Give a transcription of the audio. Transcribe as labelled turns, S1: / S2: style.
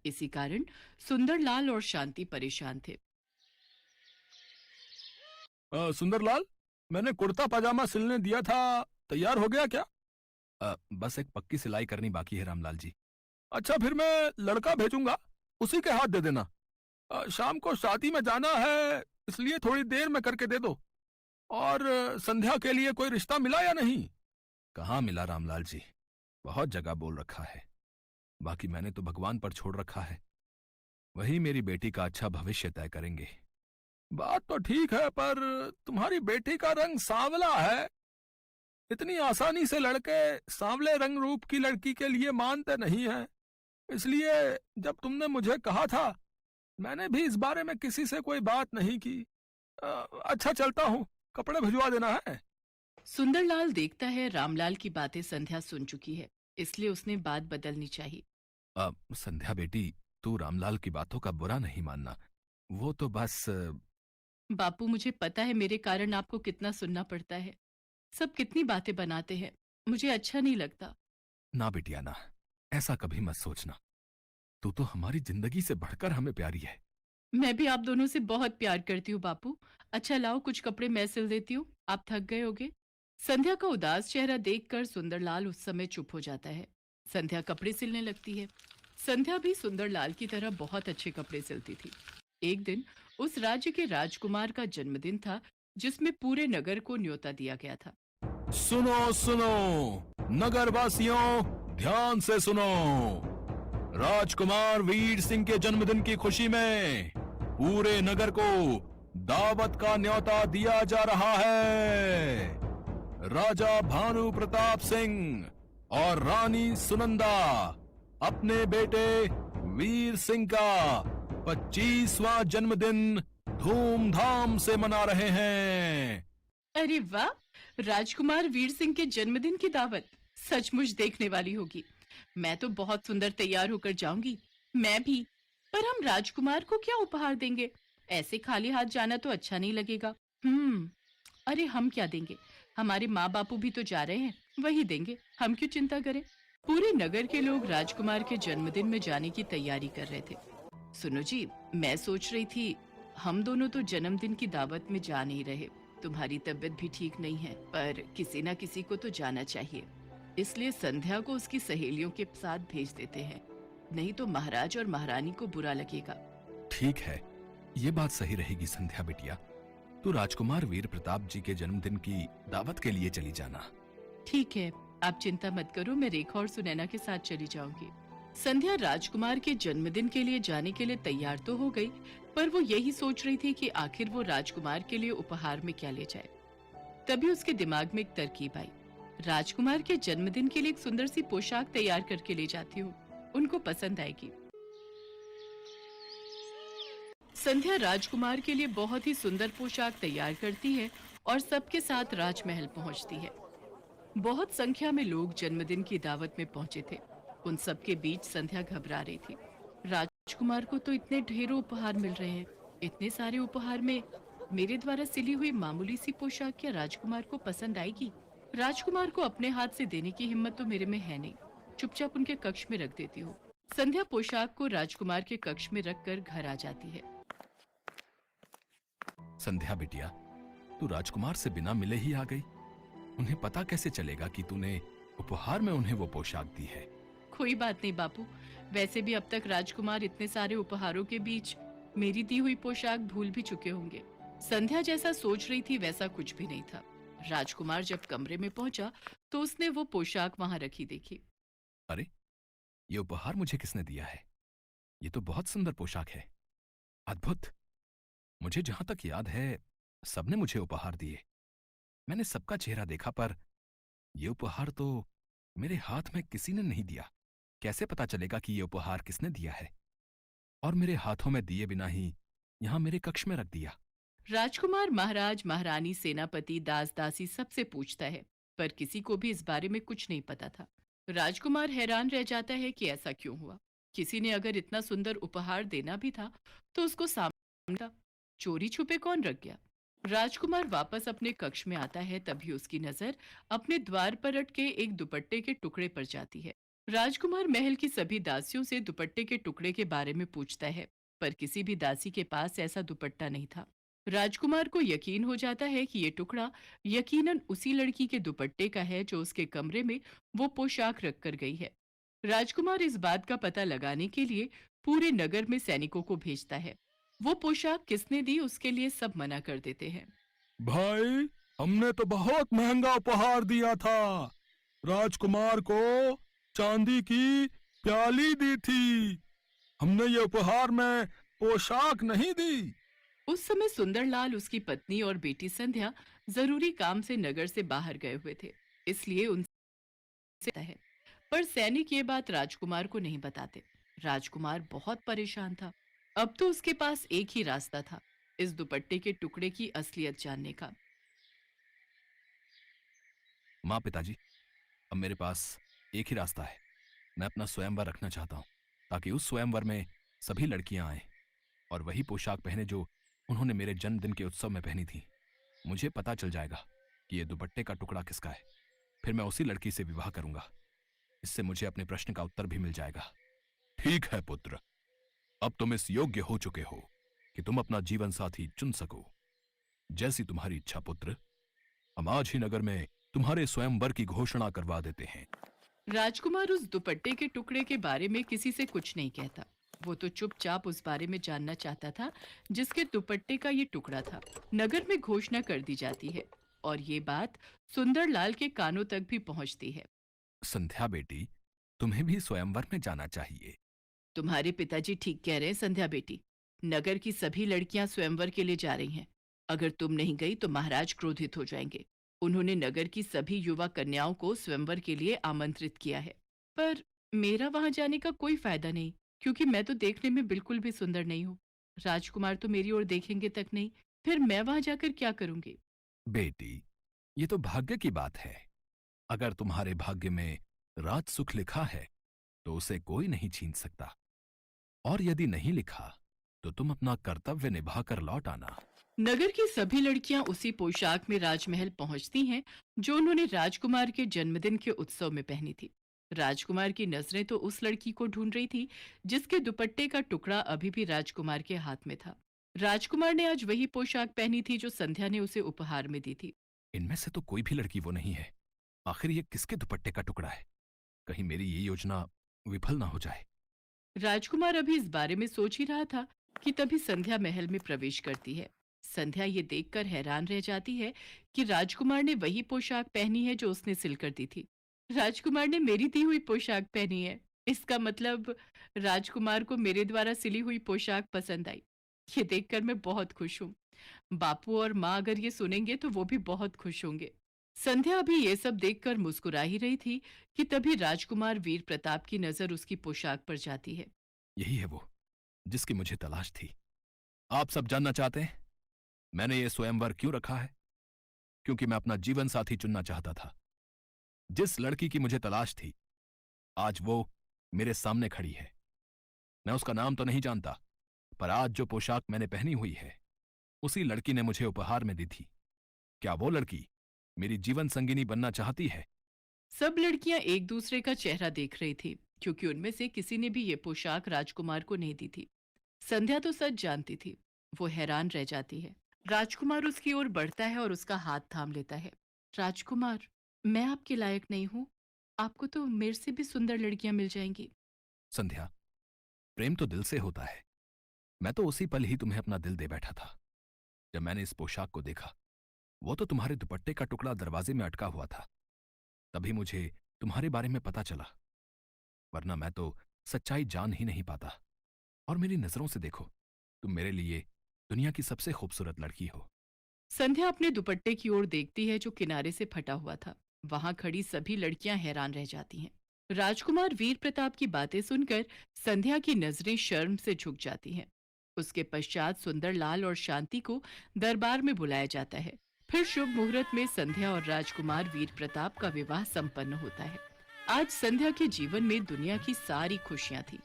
S1: इसी कारण सुंदरलाल और शांति परेशान थे।
S2: सुंदरलाल, मैंने कुर्ता पजामा सिलने दिया था, तैयार हो गया क्या? बस एक पक्की सिलाई करनी बाकी है रामलाल जी। अच्छा, फिर मैं लड़का भेजूंगा, उसी के हाथ दे देना। शाम को शादी में जाना है, इसलिए थोड़ी देर में करके दे दो। और संध्या के लिए कोई रिश्ता मिला या नहीं? कहाँ मिला रामलाल जी, बहुत जगह बोल रखा है। बाकी मैंने तो भगवान पर छोड़ रखा है, वही मेरी बेटी का अच्छा भविष्य तय करेंगे। बात तो ठीक है, पर तुम्हारी बेटी का रंग सांवला है। इतनी आसानी से लड़के सांवले रंग रूप की लड़की के लिए मानते नहीं हैं। इसलिए जब तुमने मुझे कहा था, मैंने भी इस बारे में किसी से कोई बात नहीं की। अ, अच्छा, चलता हूँ, कपड़े भिजवा देना है।
S1: सुंदरलाल देखता है रामलाल की बातें संध्या सुन चुकी है, इसलिए उसने बात बदलनी चाहिए।
S2: संध्या बेटी, तू रामलाल की बातों का बुरा नहीं मानना। वो तो बस
S1: बापू, मुझे पता है मेरे कारण आपको कितना सुनना पड़ता है। सब कितनी बातें बनाते हैं, मुझे अच्छा नहीं लगता।
S2: ना बिटिया ना, ऐसा कभी मत सोचना। तू तो हमारी जिंदगी से बढ़कर हमें प्यारी है।
S1: मैं भी आप दोनों से बहुत प्यार करती हूँ बापू। अच्छा लाओ, कुछ कपड़े मैं सिल देती हूँ, आप थक गए होगे। संध्या का उदास चेहरा देखकर सुंदरलाल उस समय चुप हो जाता है। संध्या कपड़े सिलने लगती है। संध्या भी सुंदरलाल की तरह बहुत अच्छे कपड़े सिलती थी। एक दिन उस राज्य के राजकुमार का जन्मदिन था, जिसमें पूरे नगर को न्योता दिया गया था।
S2: सुनो सुनो, नगरवासियों, ध्यान से सुनो। राजकुमार वीर सिंह के जन्मदिन की खुशी में पूरे नगर को दावत का न्योता दिया जा रहा है। राजा भानु प्रताप सिंह और रानी सुनंदा अपने बेटे वीर सिंह का 25वां जन्मदिन धूमधाम से मना रहे हैं।
S1: अरे वाह! राजकुमार वीर सिंह के जन्मदिन की दावत सचमुच देखने वाली होगी। मैं तो बहुत सुंदर तैयार होकर जाऊंगी। मैं भी। पर हम राजकुमार को क्या उपहार देंगे? ऐसे खाली हाथ जाना तो अच्छा नहीं लगेगा। अरे हम क्या देंगे? हमारे माँ बापू भी तो जा रहे हैं, वही देंगे। हम क्यों चिंता करें? पूरे नगर के लोग राजकुमार के जन्मदिन में जाने की तैयारी कर रहे थे। सुनो जी, मैं सोच रही थी, हम दोनों तो जन्मदिन की दावत में जा नहीं रहे। तुम्हारी तबीयत भी ठीक नहीं है, पर किसी ना किसी को तो जाना चाहिए। इसलिए संध्या को उसकी सहेलियों के साथ भेज देते हैं। नहीं तो महाराज और महारानी को बुरा लगेगा।
S2: ठीक है, ये बात सही रहेगी संध्या बिटिया। तू राजकुमार वीर प्रताप जी के जन्मदिन की दावत के लिए चली जाना।
S1: ठीक है, आप चिंता मत करो, मैं रेखा और सुनैना के साथ चली जाऊंगी। संध्या राजकुमार के जन्मदिन के लिए जाने के लिए तैयार तो हो गई, पर वो यही सोच रही थी कि आखिर वो राजकुमार के लिए उपहार में क्या ले जाए। तभी उसके दिमाग में एक तरकीब आई। राजकुमार के जन्मदिन के लिए एक सुंदर सी पोशाक तैयार करके ले जाती हूँ, उनको पसंद आएगी। संध्या राजकुमार के लिए बहुत ही सुंदर पोशाक तैयार करती है और सबके साथ राजमहल पहुंचती है। बहुत संख्या में लोग जन्मदिन की दावत में पहुंचे थे। उन सबके बीच संध्या घबरा रही थी। राजकुमार को तो इतने ढेरों उपहार मिल रहे हैं। इतने सारे उपहार में मेरे द्वारा सिली हुई मामूली सी पोशाक क्या राजकुमार को पसंद आएगी? राजकुमार को अपने हाथ से देने की हिम्मत तो मेरे में है नहीं। चुपचाप उनके कक्ष में रख देती हूँ। संध्या पोशाक को राजकुमार के कक्ष में रखकर घर आ जाती है।
S2: संध्या बिटिया, तू राजकुमार से बिना मिले ही आ गई। उन्हें पता कैसे चलेगा कि तूने उपहार में उन्हें वो पोशाक दी है?
S1: कोई बात नहीं बापू, वैसे भी अब तक राजकुमार इतने सारे उपहारों के बीच मेरी दी हुई पोशाक भूल भी चुके होंगे। संध्या जैसा सोच रही थी वैसा कुछ भी नहीं था। राजकुमार जब कमरे में पहुंचा तो उसने वो पोशाक वहां रखी देखी।
S2: अरे, ये उपहार मुझे किसने दिया है? ये तो बहुत सुंदर पोशाक है, अद्भुत। मुझे जहां तक याद है, सबने मुझे उपहार दिए। मैंने सबका चेहरा देखा, पर ये उपहार तो मेरे हाथ में किसी ने नहीं दिया। कैसे पता चलेगा कि ये उपहार किसने दिया है? और मेरे हाथों में दिए बिना ही यहां मेरे कक्ष में रख दिया।
S1: राजकुमार महाराज, महारानी, सेनापति, दास दासी सबसे पूछता है, पर किसी को भी इस बारे में कुछ नहीं पता था। राजकुमार हैरान रह जाता है कि ऐसा क्यों हुआ। किसी ने अगर इतना सुंदर उपहार देना भी था तो उसको सामने था। चोरी छुपे कौन रख गया? राजकुमार वापस अपने कक्ष में आता है, तभी उसकी नजर अपने द्वार पर अटके एक दुपट्टे के टुकड़े पर जाती है। राजकुमार महल की सभी दासियों से दुपट्टे के टुकड़े के बारे में पूछता है, पर किसी भी दासी के पास ऐसा दुपट्टा नहीं था। राजकुमार को यकीन हो जाता है कि ये टुकड़ा यकीनन उसी लड़की के दुपट्टे का है जो उसके कमरे में वो पोशाक रख कर गई है। राजकुमार इस बात का पता लगाने के लिए पूरे नगर में सैनिकों को भेजता है। वो पोशाक किसने दी उसके लिए सब मना कर देते हैं।
S2: भाई, हमने तो बहुत महंगा उपहार दिया था। राजकुमार को चांदी की प्याली दी थी। हमने ये उपहार में पोशाक नहीं दी।
S1: उस समय सुंदरलाल, उसकी पत्नी और बेटी संध्या जरूरी काम से नगर से बाहर गए हुए थे, इसलिए उनसे है। पर सैनिक ये बात राजकुमार को नहीं बताते। राजकुमार बहुत परेशान था। अब तो उसके पास एक ही रास्ता था, इस दुपट्टे के टुकड़े की असलियत जानने का।
S2: माँ, पिताजी, अब मेरे पास एक ही रास्ता है। मैं अपना स्वयंवर रखना चाहता हूँ, ताकि उस स्वयंवर में सभी लड़कियां आए और वही पोशाक पहने जो उन्होंने मेरे जन्मदिन के उत्सव में पहनी थी। मुझे पता चल जाएगा कि ये दुपट्टे का टुकड़ा किसका है। फिर मैं उसी लड़की से विवाह करूंगा। इससे मुझे अपने प्रश्न का उत्तर भी मिल जाएगा। ठीक है पुत्र, अब तुम इस योग्य हो चुके हो कि तुम अपना जीवन साथी चुन सको। जैसी तुम्हारी इच्छा पुत्र। हम आज ही नगर में तुम्हारे स्वयंवर की घोषणा करवा देते हैं।
S1: राजकुमार उस दुपट्टे के टुकड़े के बारे में किसी से कुछ नहीं कहता। वो तो चुपचाप उस बारे में जानना चाहता था जिसके दुपट्टे का ये टुकड़ा था। नगर में घोषणा कर दी जाती है और ये बात सुंदरलाल के कानों तक भी पहुंचती है।
S2: संध्या बेटी, तुम्हें भी स्वयंवर में जाना चाहिए।
S1: तुम्हारे पिताजी ठीक कह रहे हैं संध्या बेटी। नगर की सभी लड़कियां स्वयंवर के लिए जा रही हैं। अगर तुम नहीं गई तो महाराज क्रोधित हो जाएंगे। उन्होंने नगर की सभी युवा कन्याओं को स्वयंवर के लिए आमंत्रित किया है। पर मेरा वहां जाने का कोई फायदा नहीं, क्योंकि मैं तो देखने में बिल्कुल भी सुंदर नहीं हूँ। राजकुमार तो मेरी ओर देखेंगे तक नहीं। फिर मैं वहां जाकर क्या करूंगी?
S2: बेटी, ये तो भाग्य की बात है। अगर तुम्हारे भाग्य में राज सुख लिखा है तो उसे कोई नहीं छीन सकता, और यदि नहीं लिखा तो तुम अपना कर्तव्य निभाकर लौट आना।
S1: नगर की सभी लड़कियां उसी पोशाक में राजमहल पहुंचती हैं जो उन्होंने राजकुमार के जन्मदिन के उत्सव में पहनी थी। राजकुमार की नजरें तो उस लड़की को ढूंढ रही थी जिसके दुपट्टे का टुकड़ा अभी भी राजकुमार के हाथ में था। राजकुमार ने आज वही पोशाक पहनी थी जो संध्या ने उसे उपहार में दी थी।
S2: इनमें से तो कोई भी लड़की वो नहीं है। आखिर ये किसके दुपट्टे का टुकड़ा है? कहीं मेरी ये योजना विफल ना हो जाए।
S1: राजकुमार अभी इस बारे में सोच ही रहा था कि तभी संध्या महल में प्रवेश करती है। संध्या ये देखकर हैरान रह जाती है कि राजकुमार ने वही पोशाक पहनी है जो उसने सिलकर दी थी। राजकुमार ने मेरी दी हुई पोशाक पहनी है। इसका मतलब राजकुमार को मेरे द्वारा सिली हुई पोशाक पसंद आई। ये देखकर मैं बहुत खुश हूँ। बापू और माँ अगर ये सुनेंगे तो वो भी बहुत खुश होंगे। संध्या अभी ये सब देखकर मुस्कुरा ही रही थी कि तभी राजकुमार वीर प्रताप की नजर उसकी पोशाक पर जाती है।
S2: यही है वो जिसकी मुझे तलाश थी। आप सब जानना चाहते हैं मैंने ये स्वयंवर क्यों रखा है? क्योंकि मैं अपना जीवन साथी चुनना चाहता था। जिस लड़की की मुझे तलाश थी, आज वो मेरे सामने खड़ी है। मैं उसका नाम तो नहीं जानता, पर आज जो पोशाक मैंने पहनी हुई है उसी लड़की ने मुझे उपहार में दी थी। क्या वो लड़की मेरी जीवन संगिनी बनना चाहती है?
S1: सब लड़कियां एक दूसरे का चेहरा देख रही थी, क्योंकि उनमें से किसी ने भी ये पोशाक राजकुमार को नहीं दी थी। संध्या तो सच जानती थी। वो हैरान रह जाती है। राजकुमार उसकी ओर बढ़ता है और उसका हाथ थाम लेता है। राजकुमार, मैं आपके लायक नहीं हूँ। आपको तो मेरे से भी सुंदर लड़कियां मिल जाएंगी।
S2: संध्या, प्रेम तो दिल से होता है। मैं तो उसी पल ही तुम्हें अपना दिल दे बैठा था। जब मैंने इस पोशाक को देखा, वो तो तुम्हारे दुपट्टे का टुकड़ा दरवाजे में अटका हुआ था, तभी मुझे तुम्हारे बारे में पता चला। वरना मैं तो सच्चाई जान ही नहीं पाता। और मेरी नजरों से देखो, तुम मेरे लिए दुनिया की सबसे खूबसूरत लड़की हो।
S1: संध्या अपने दुपट्टे की ओर देखती है जो किनारे से फटा हुआ था। वहां खड़ी सभी लड़कियां हैरान रह जाती हैं। राजकुमार वीर प्रताप की बातें सुनकर संध्या की नजरें शर्म से झुक जाती हैं। उसके पश्चात सुंदरलाल और शांति को दरबार में बुलाया जाता है। फिर शुभ मुहूर्त में संध्या और राजकुमार वीर प्रताप का विवाह संपन्न होता है। आज संध्या के जीवन में दुनिया की सारी खुशियां थी।